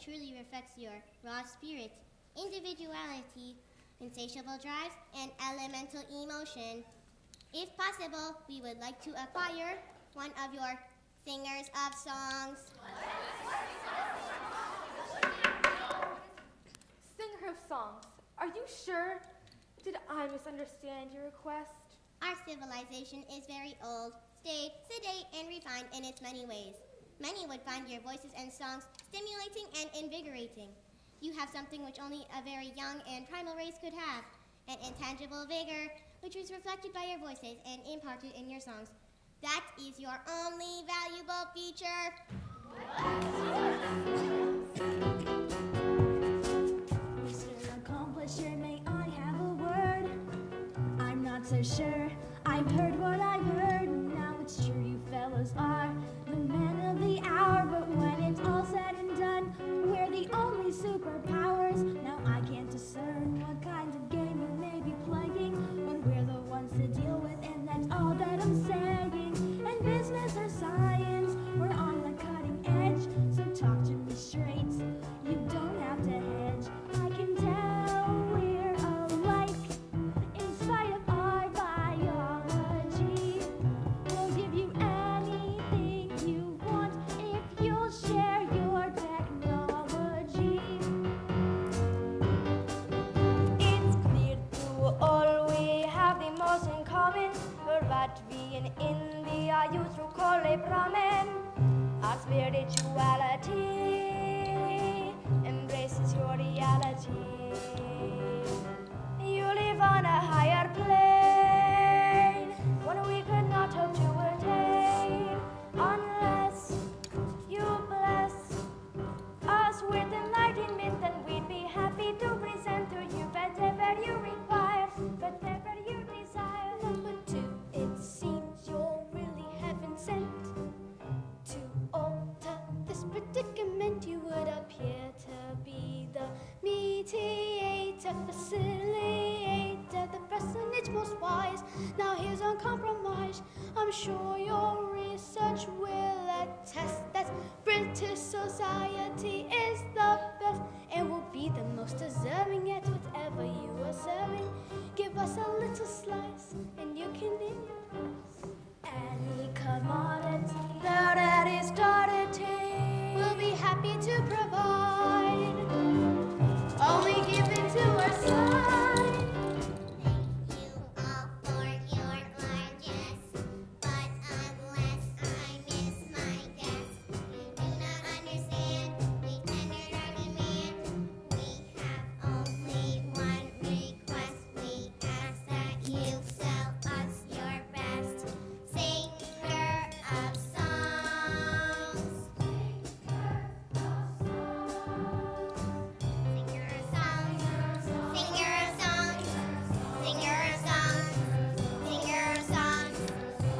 truly reflects your raw spirit, individuality, insatiable drives, and elemental emotion. If possible, we would like to acquire one of your singers of songs. Singer of songs, are you sure? Did I misunderstand your request? Our civilization is very old, staid, sedate, and refined in its many ways. Many would find your voices and songs stimulating and invigorating. You have something which only a very young and primal race could have, an intangible vigor, which is reflected by your voices and imparted in your songs. That is your only valuable feature. Mr. Accomplisher, may I have a word? I'm not so sure. I've heard what I've heard. Now it's true you fellows are the men of the hour, but when it's all said and done, we're the only superpowers. Now I can't discern what kinds of game you may be playing when we're the ones to deal with, and that's all that I'm saying. And business or science, we're on the cutting edge, so talk to me straight. You don't have to hedge. I can tell we're alike in spite of our biology. We'll give you anything you want if you'll share your technology. It's clear to all we have the most in common. We're Latvian in India, you through call it Brahmin. Our spirituality embraces your reality. You live on a higher plane, one we could not hope to attain, unless you bless us with enlightenment, then we'd be happy to present to you whatever you require, whatever you desire. Number two, it seems you're really heaven sent. To alter this predicament, you would appear to be the mediator, facilitator, the personage most wise. Now here's a compromise. I'm sure your research will attest that British society is the best and will be the most deserving at whatever you are serving. Give us a little slice and you can name your price. Any commodity that is we'll be happy to provide, only give it to our side. Thank you all for your largesse, but unless I miss my guess, you do not understand the tender argument. We have only one request. We ask that you sell us your best singer of songs. Singer of songs. Singer of songs. Singer of songs. Singer of songs.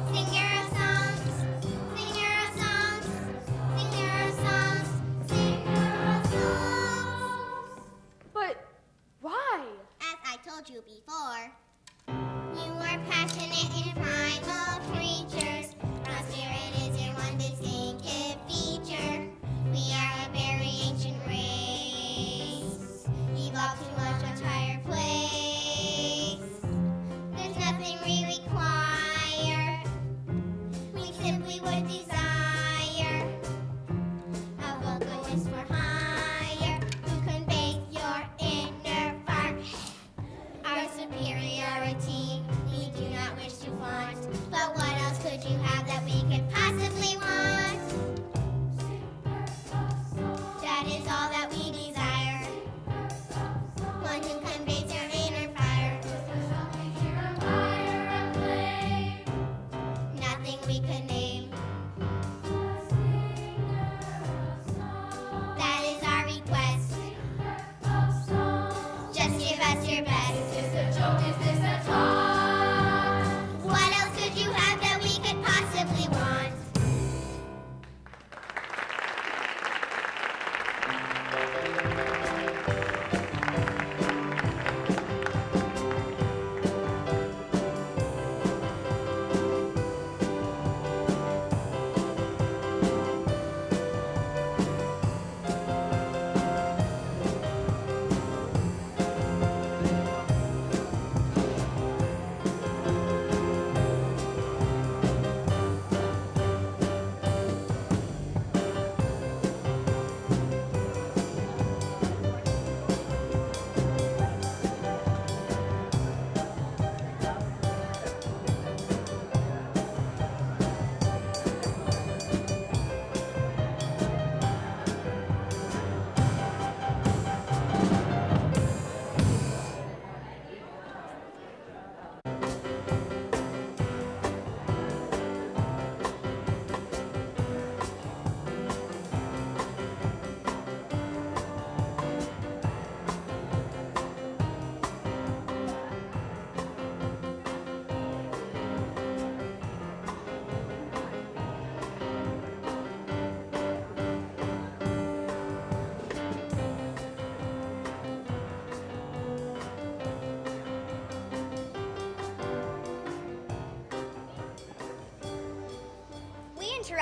Singer of songs. Singer of songs. Singer of songs. Singer of songs. But why? As I told you before, you are passionate and primal creatures. Raw spirit is your one distinctive feature. We are a very ancient race, evolved to a much higher place. There's nothing we require. We simply would desire a vocalist for hire who conveys your inner fire. Our superiority we do not wish to flaunt, but what else could you have that we could possibly want? That is all that we desire. One who conveys your inner fire. Nothing we could name. That is our request. Just give us your best. Is this a joke? Is this a talk? What else could you have that we could possibly want?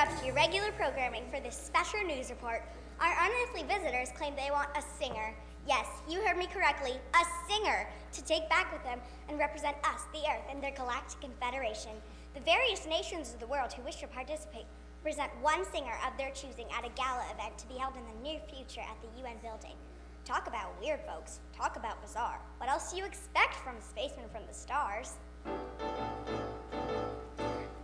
interrupt your regular programming for this special news report. Our unearthly visitors claim they want a singer. Yes, you heard me correctly, a singer, to take back with them and represent us, the Earth, and their galactic confederation. The various nations of the world who wish to participate present one singer of their choosing at a gala event to be held in the near future at the UN building. Talk about weird, folks. Talk about bizarre. What else do you expect from a spaceman from the stars?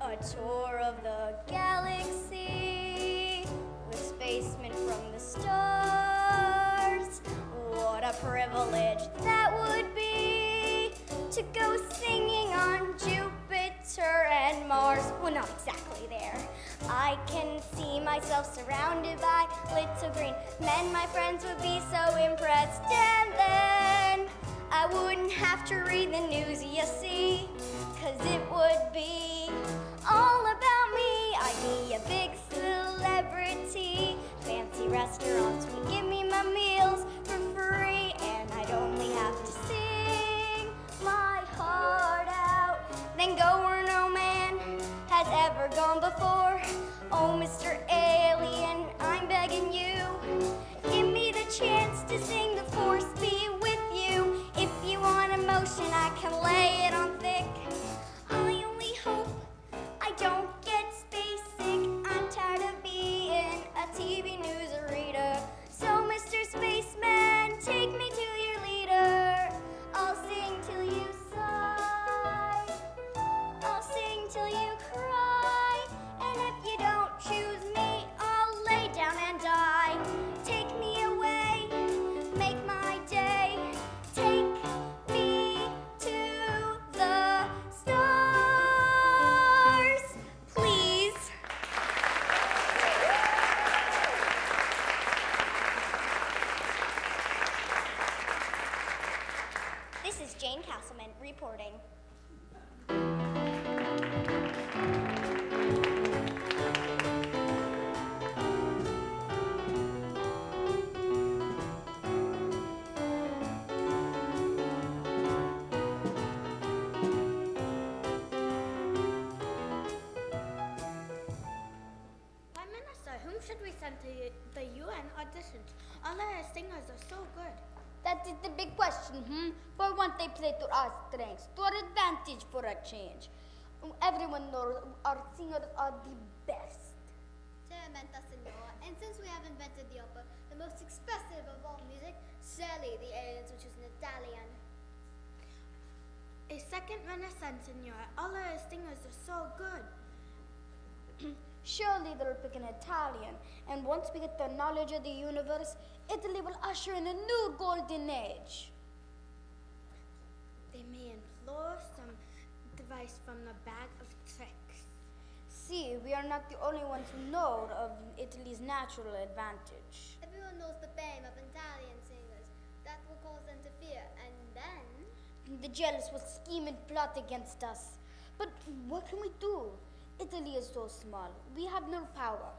A tour of the galaxy with spacemen from the stars. What a privilege that would be to go singing on Jupiter and Mars. Well, not exactly there. I can see myself surrounded by little green men. My friends would be so impressed, and then I wouldn't have to read the news, you see, 'cause it would be all about me. I'd be a big celebrity. Fancy restaurants would give me my meals for free, and I'd only have to sing my heart out, then go where no man has ever gone before. Oh, Mr. Alien, I'm begging you, give me the chance to sing The Force Be With You. If you want emotion, I can lay it on thick. I only hope I don't get space sick. I'm tired of being a TV news reader. So, Mr. Spaceman, take me to your leader. I'll sing till you sigh. I'll sing till you cry. And if you don't choose me, I'll lay down and die. Take me away, make my day. Take me to the stars, please. This is Jane Castleman reporting. Prime Minister, whom should we send to the UN auditions? All our singers are so good. That is the big question, For once they play to our strengths, to our advantage for a change. Everyone knows our singers are the best. Certamente, signor. And since we have invented the opera, the most expressive of all music, surely the aliens will choose an Italian. A second renaissance, Signora. All our singers are so good. Surely they'll pick an Italian, and once we get the knowledge of the universe, Italy will usher in a new golden age. They may implore some device from the bag of tricks. See, we are not the only ones who know of Italy's natural advantage. Everyone knows the fame of Italian singers. That will cause them to fear, and then... The jealous will scheme and plot against us. But what can we do? Italy is so small. We have no power.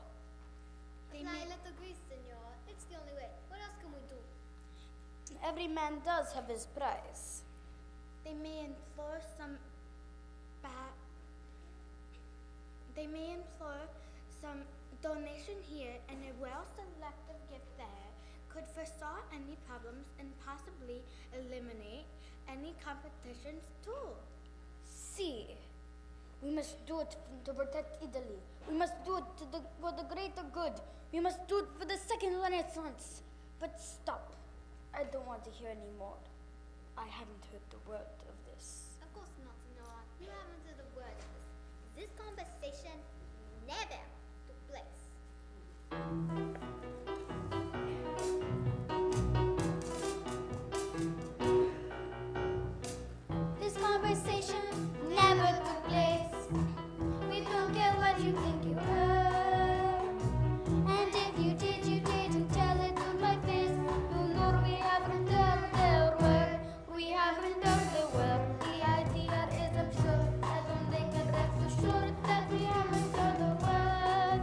Fly little Greece, signor. It's the only way. What else can we do? Every man does have his price. They may implore some donation here and a well-selected gift there could foresaw any problems and possibly eliminate any competitions too. See, we must do it to protect Italy. We must do it for the greater good. We must do it for the second Renaissance. But stop. I don't want to hear any more. I haven't heard the word of this. Of course not, signora. You haven't heard the word of this. This conversation never took place. This conversation never took place. We don't care what you think you heard. And if you did, you didn't tell it to my face. You know we haven't heard their word. We haven't heard the word. The idea is absurd. Everyone can rest assured that we haven't heard the word.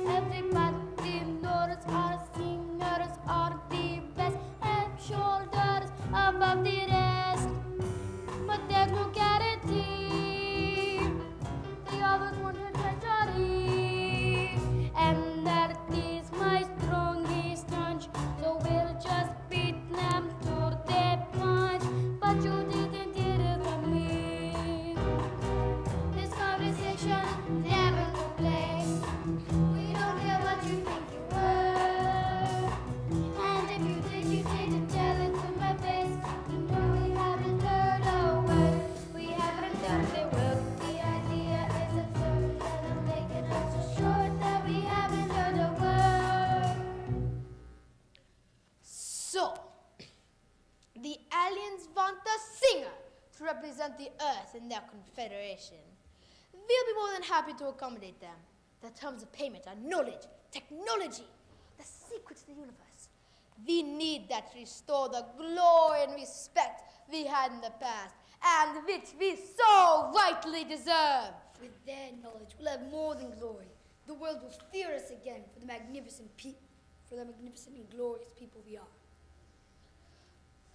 Everybody knows So, the aliens want a singer to represent the Earth in their confederation. We'll be more than happy to accommodate them. The terms of payment are knowledge, technology, the secrets of the universe. We need that to restore the glory and respect we had in the past, and which we so rightly deserve. With their knowledge, we'll have more than glory. The world will fear us again for the magnificent and glorious people we are.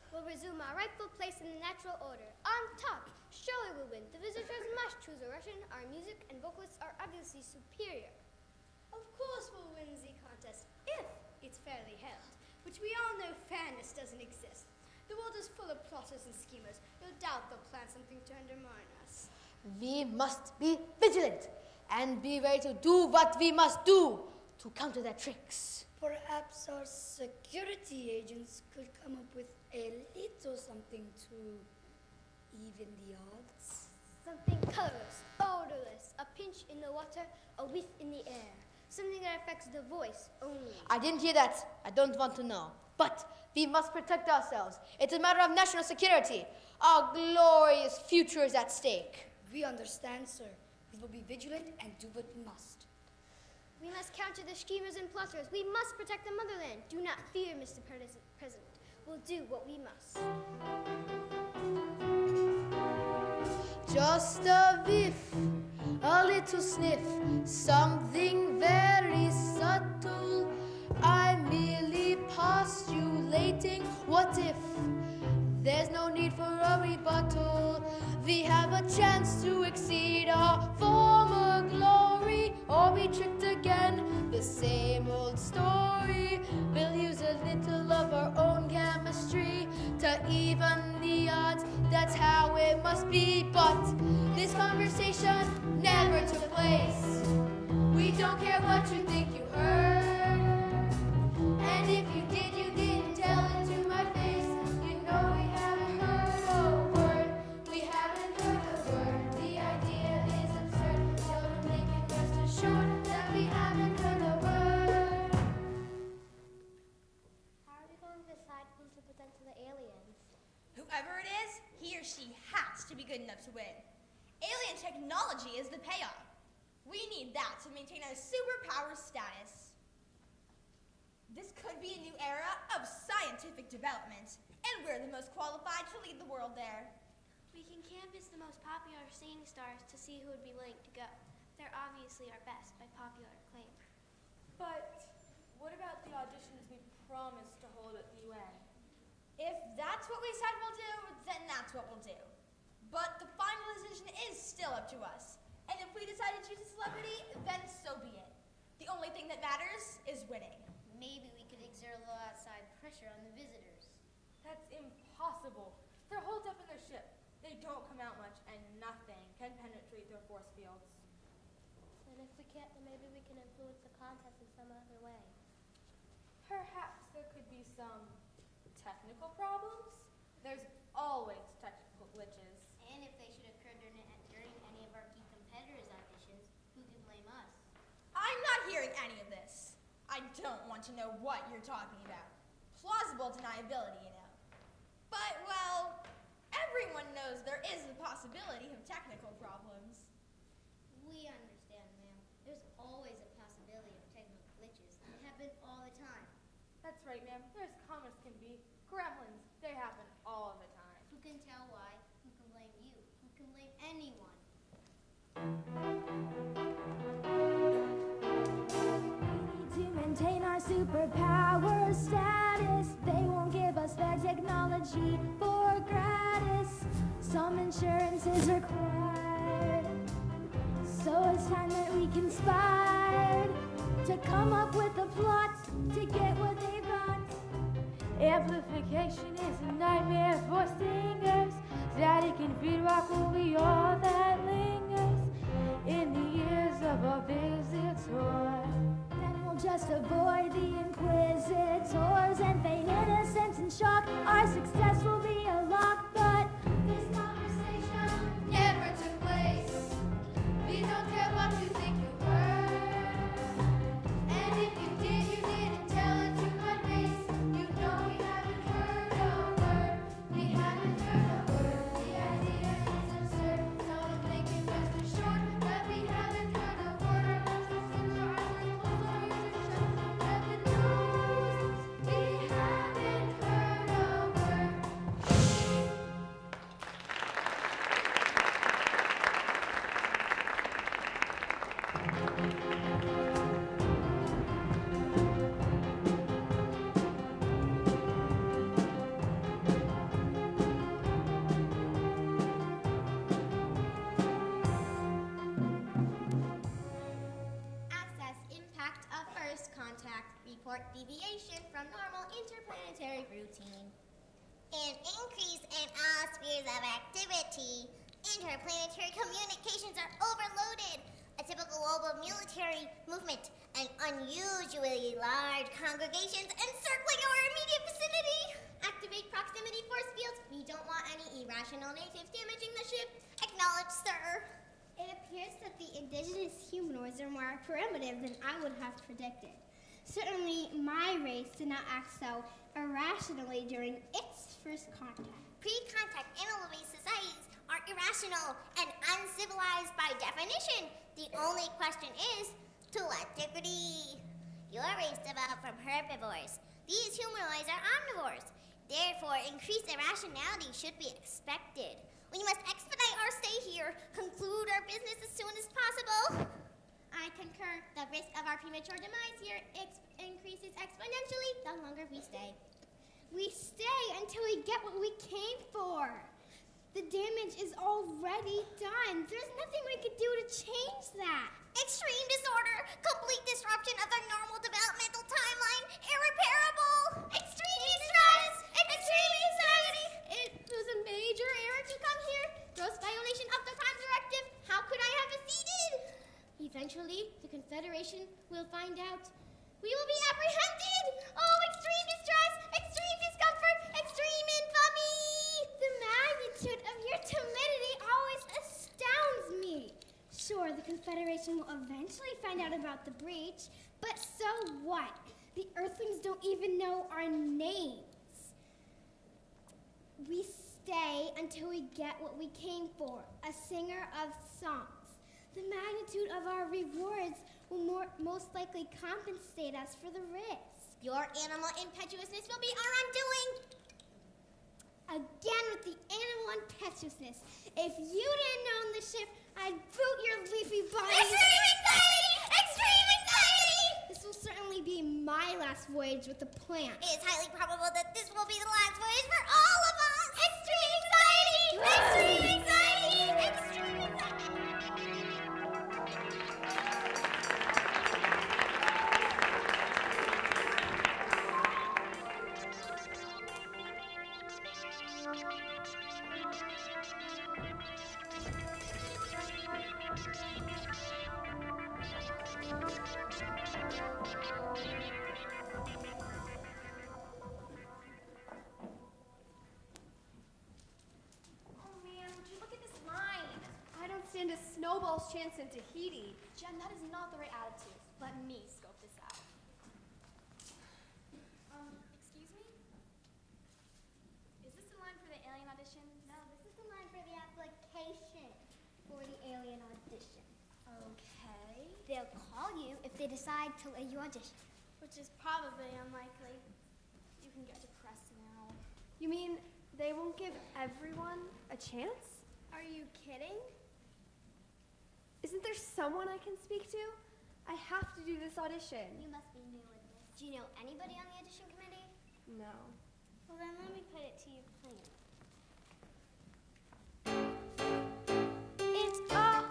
We'll resume our rightful place in the natural order. On top, surely we'll win. The visitors must choose a Russian. Our music and vocalists are obviously superior. Of course we'll win the contest, if it's fairly held, which we all know fairness doesn't exist. The world is full of plotters and schemers. No doubt they'll plan something to undermine us. We must be vigilant and be ready to do what we must do to counter their tricks. Perhaps our security agents could come up with a little something to even the odds. Something colorless, odorless, a pinch in the water, a whiff in the air. Something that affects the voice only. I didn't hear that. I don't want to know. But we must protect ourselves. It's a matter of national security. Our glorious future is at stake. We understand, sir. We will be vigilant and do what we must. We must counter the schemers and plotters. We must protect the motherland. Do not fear, Mr. President. We'll do what we must. Just a whiff, a little sniff, something very subtle. I'm merely postulating what if. There's no need for a rebuttal. We have a chance to exceed our former glory, or be tricked again. The same old story. We'll use a little of our own chemistry to even the odds. That's how it must be. But this conversation never took place. We don't care what you think you heard. And if you did, you didn't tell it to my face. You know we haven't heard a word. We haven't heard a word. The idea is absurd. So to make it rest assured that we haven't heard a word. How are we going to decide who to present to the aliens? Whoever it is, he or she has to be good enough to win. Alien technology is the payoff. We need that to maintain our superpower status. This could be a new era of scientific development, and we're the most qualified to lead the world there. We can canvass the most popular singing stars to see who would be willing to go. They're obviously our best by popular acclaim. But what about the auditions we promised to hold at the UN? If that's what we said we'll do, then that's what we'll do. But the final decision is still up to us. And if we decide to choose a celebrity, then so be it. The only thing that matters is winning. Maybe we could exert a little outside pressure on the visitors. That's impossible. They're holed up in their ship. They don't come out much, and nothing can penetrate their force fields. And if we can't, then maybe we can influence the contest in some other way. Perhaps there could be some technical problems? There's always technical glitches. And if they should occur during any of our key competitors' auditions, who can blame us? I'm not hearing any of this. I don't want to know what you're talking about. Plausible deniability, you know. But, well, everyone knows there is the possibility of technical problems. We understand, ma'am. There's always a possibility of technical glitches. They happen all the time. That's right, ma'am. There's common as can be. Gremlins, they happen all the time. Who can tell why? Who can blame you? Who can blame anyone? We need to maintain our superpower status. They won't give us their technology for gratis. Some insurance is required. So it's time that we conspired to come up with a plot to get what they want. Amplification is a nightmare for singers. Static and feedback will be all that lingers in the ears of a visitor. Then we'll just avoid the inquisitors and feign innocence and shock. Our success will be a lock, but This conversation never took place. We don't care what you think you heard. And if you did, you didn't tell it to my face. You know we haven't short deviation from normal interplanetary routine. An increase in all spheres of activity. Interplanetary communications are overloaded. A typical global military movement and unusually large congregations encircling our immediate vicinity. Activate proximity force fields. We don't want any irrational natives damaging the ship. Acknowledged, sir. It appears that the indigenous humanoids are more primitive than I would have predicted. Certainly, my race did not act so irrationally during its first contact. Pre-contact animal-based societies are irrational and uncivilized by definition. The only question is, to what degree? Your race developed from herbivores. These humanoids are omnivores. Therefore, increased irrationality should be expected. We must expedite our stay here, conclude our business as soon as possible. I concur. The risk of our premature demise here increases exponentially the longer we stay. We stay until we get what we came for. The damage is already done. There's nothing we could do to change that. Extreme disorder, complete disruption of the normal developmental timeline, irreparable. Extreme distress, extreme anxiety. It was a major error to come here. Gross violation of the crime directive. How could I have acceded? Eventually, the Confederation will find out. We will be apprehended. Oh, extreme distress, extreme discomfort, extreme infamy. The magnitude of your timidity always astounds me. Sure, the Confederation will eventually find out about the breach, but so what? The Earthlings don't even know our names. We stay until we get what we came for, a singer of songs. The magnitude of our rewards will most likely compensate us for the risk. Your animal impetuousness will be our undoing. Again with the animal impetuousness. If you didn't own the ship, I'd boot your leafy body. Extreme anxiety! Extreme anxiety! This will certainly be my last voyage with the plant. It is highly probable that this will be the last voyage for all of us. Extreme anxiety! Extreme anxiety! Extreme anxiety! A snowball's chance in Tahiti. Jen, that is not the right attitude. Let me scope this out. Excuse me? Is this the line for the alien audition? No, this is the line for the application for the alien audition. Okay. They'll call you if they decide to let you audition. Which is probably unlikely. You can get to press now. You mean they won't give everyone a chance? Are you kidding? Isn't there someone I can speak to? I have to do this audition. You must be new at this. Do you know anybody on the audition committee? No. Well, then let me put it to you plainly. It's all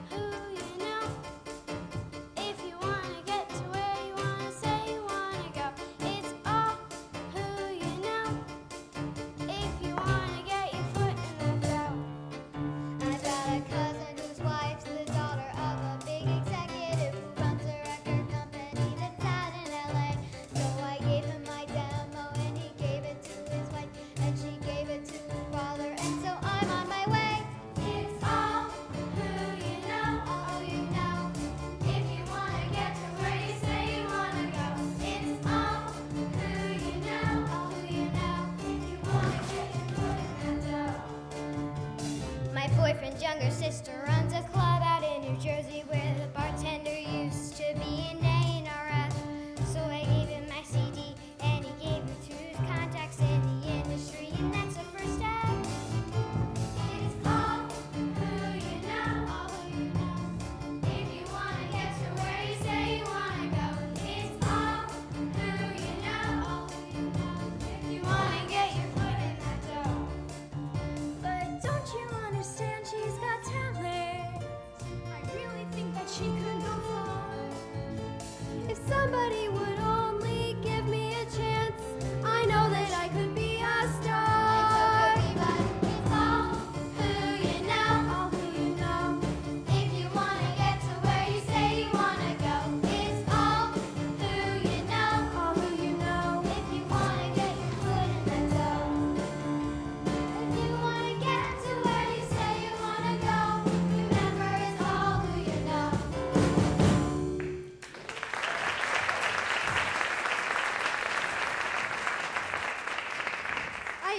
who you know. If you wanna get to where you wanna say you wanna go, it's all who you know. If you wanna get your foot in the door. I've got a cousin whose wife's the daughter of a big executive who runs a record company that's out in LA. So I gave him my demo and he gave it to his wife, and she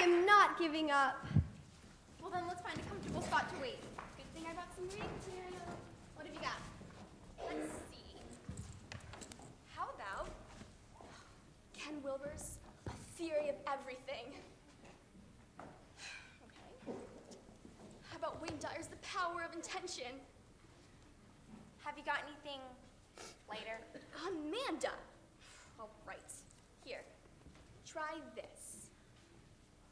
am not giving up. Well, then let's find a comfortable spot to wait. Good thing I brought some reading material. What have you got? Let's see. How about Ken Wilber's A Theory of Everything? Okay. How about Wayne Dyer's The Power of Intention? Have you got anything later? Amanda! All right. Here. Try this.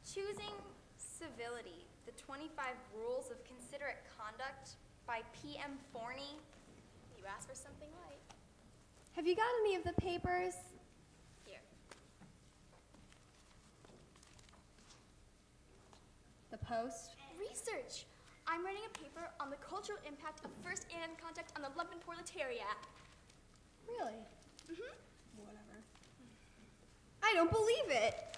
Choosing Civility, the 25 Rules of Considerate Conduct by P.M. Forney. You asked for something light. Have you got any of the papers? Here. The Post? Research. I'm writing a paper on the cultural impact of first-hand contact on the London proletariat. Really? Mm-hmm. Whatever. I don't believe it.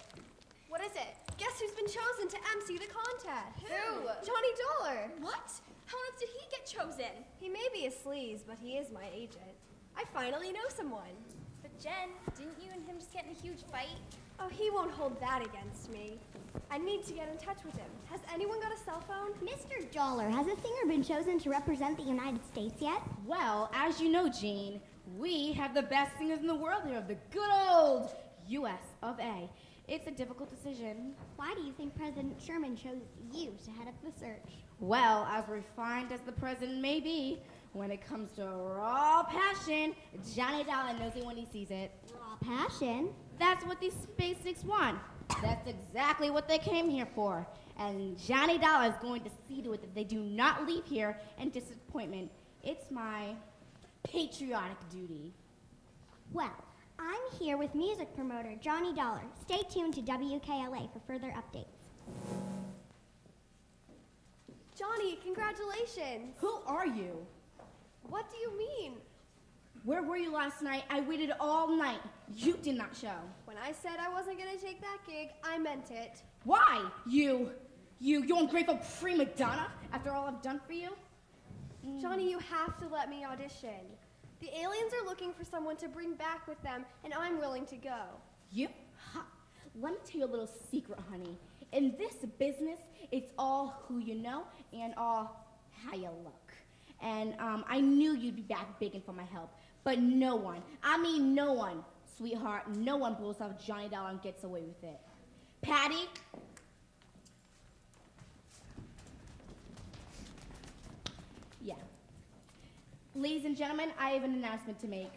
What is it? Guess who's been chosen to MC the contest? Who? Johnny Dollar. What? How on earth did he get chosen? He may be a sleaze, but he is my agent. I finally know someone. But Jen, didn't you and him just get in a huge fight? Oh, he won't hold that against me. I need to get in touch with him. Has anyone got a cell phone? Mr. Dollar, has a singer been chosen to represent the United States yet? Well, as you know, Jean, we have the best singers in the world here of the good old U.S. of A. It's a difficult decision. Why do you think President Sherman chose you to head up the search? Well, as refined as the president may be, when it comes to raw passion, Johnny Dollar knows it when he sees it. Raw passion? That's what these Space want. That's exactly what they came here for. And Johnny Dollar is going to see to it that they do not leave here in disappointment. It's my patriotic duty. Well, I'm here with music promoter Johnny Dollar. Stay tuned to WKLA for further updates. Johnny, congratulations. Who are you? What do you mean? Where were you last night? I waited all night. You did not show. When I said I wasn't going to take that gig, I meant it. Why? You ungrateful prima donna, after all I've done for you? Johnny, you have to let me audition. The aliens are looking for someone to bring back with them, and I'm willing to go. You? Ha. Let me tell you a little secret, honey. In this business, it's all who you know and all how you look. And I knew you'd be back begging for my help. But no one, I mean no one, sweetheart, no one blows off Johnny Dollar and gets away with it. Patty? Yeah. Ladies and gentlemen, I have an announcement to make.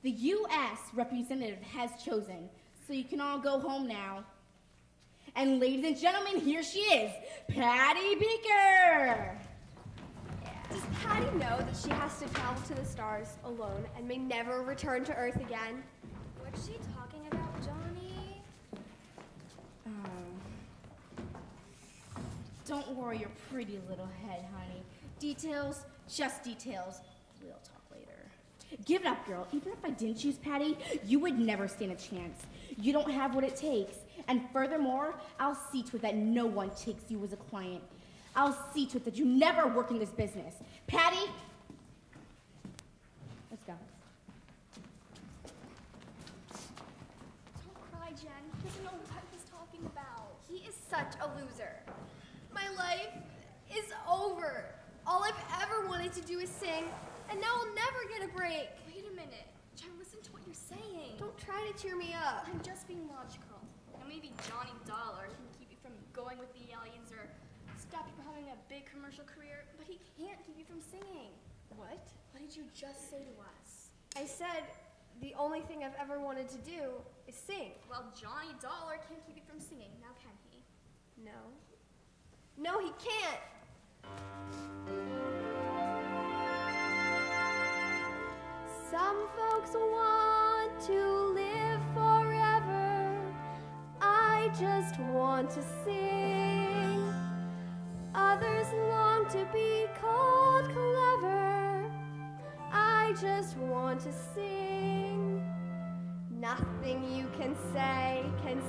The U.S. representative has chosen, so you can all go home now. And ladies and gentlemen, here she is, Patty Beaker! Does Patty know that she has to travel to the stars alone and may never return to Earth again? What's she talking about, Johnny? Don't worry your pretty little head, honey. Details, just details. We'll talk later. Give it up, girl. Even if I didn't choose Patty, you would never stand a chance. You don't have what it takes. And furthermore, I'll see to it that no one takes you as a client. I'll see to it that you never work in this business. Patty? Let's go. Don't cry, Jen. He doesn't know what he's talking about. He is such a loser. My life is over. All I've ever wanted to do is sing, and now I'll never get a break. Wait a minute. Jen, listen to what you're saying. Don't try to cheer me up. I'm just being logical. Now maybe Johnny Dollar can keep you from going with the aliens or stop you from having a big commercial career, but he can't keep you from singing. What? What did you just say to us? I said the only thing I've ever wanted to do is sing. Well, Johnny Dollar can't keep you from singing, now can he? No. No, he can't. Some folks want to live forever. I just want to sing. Others long to be called clever. I just want to sing. Nothing you can say can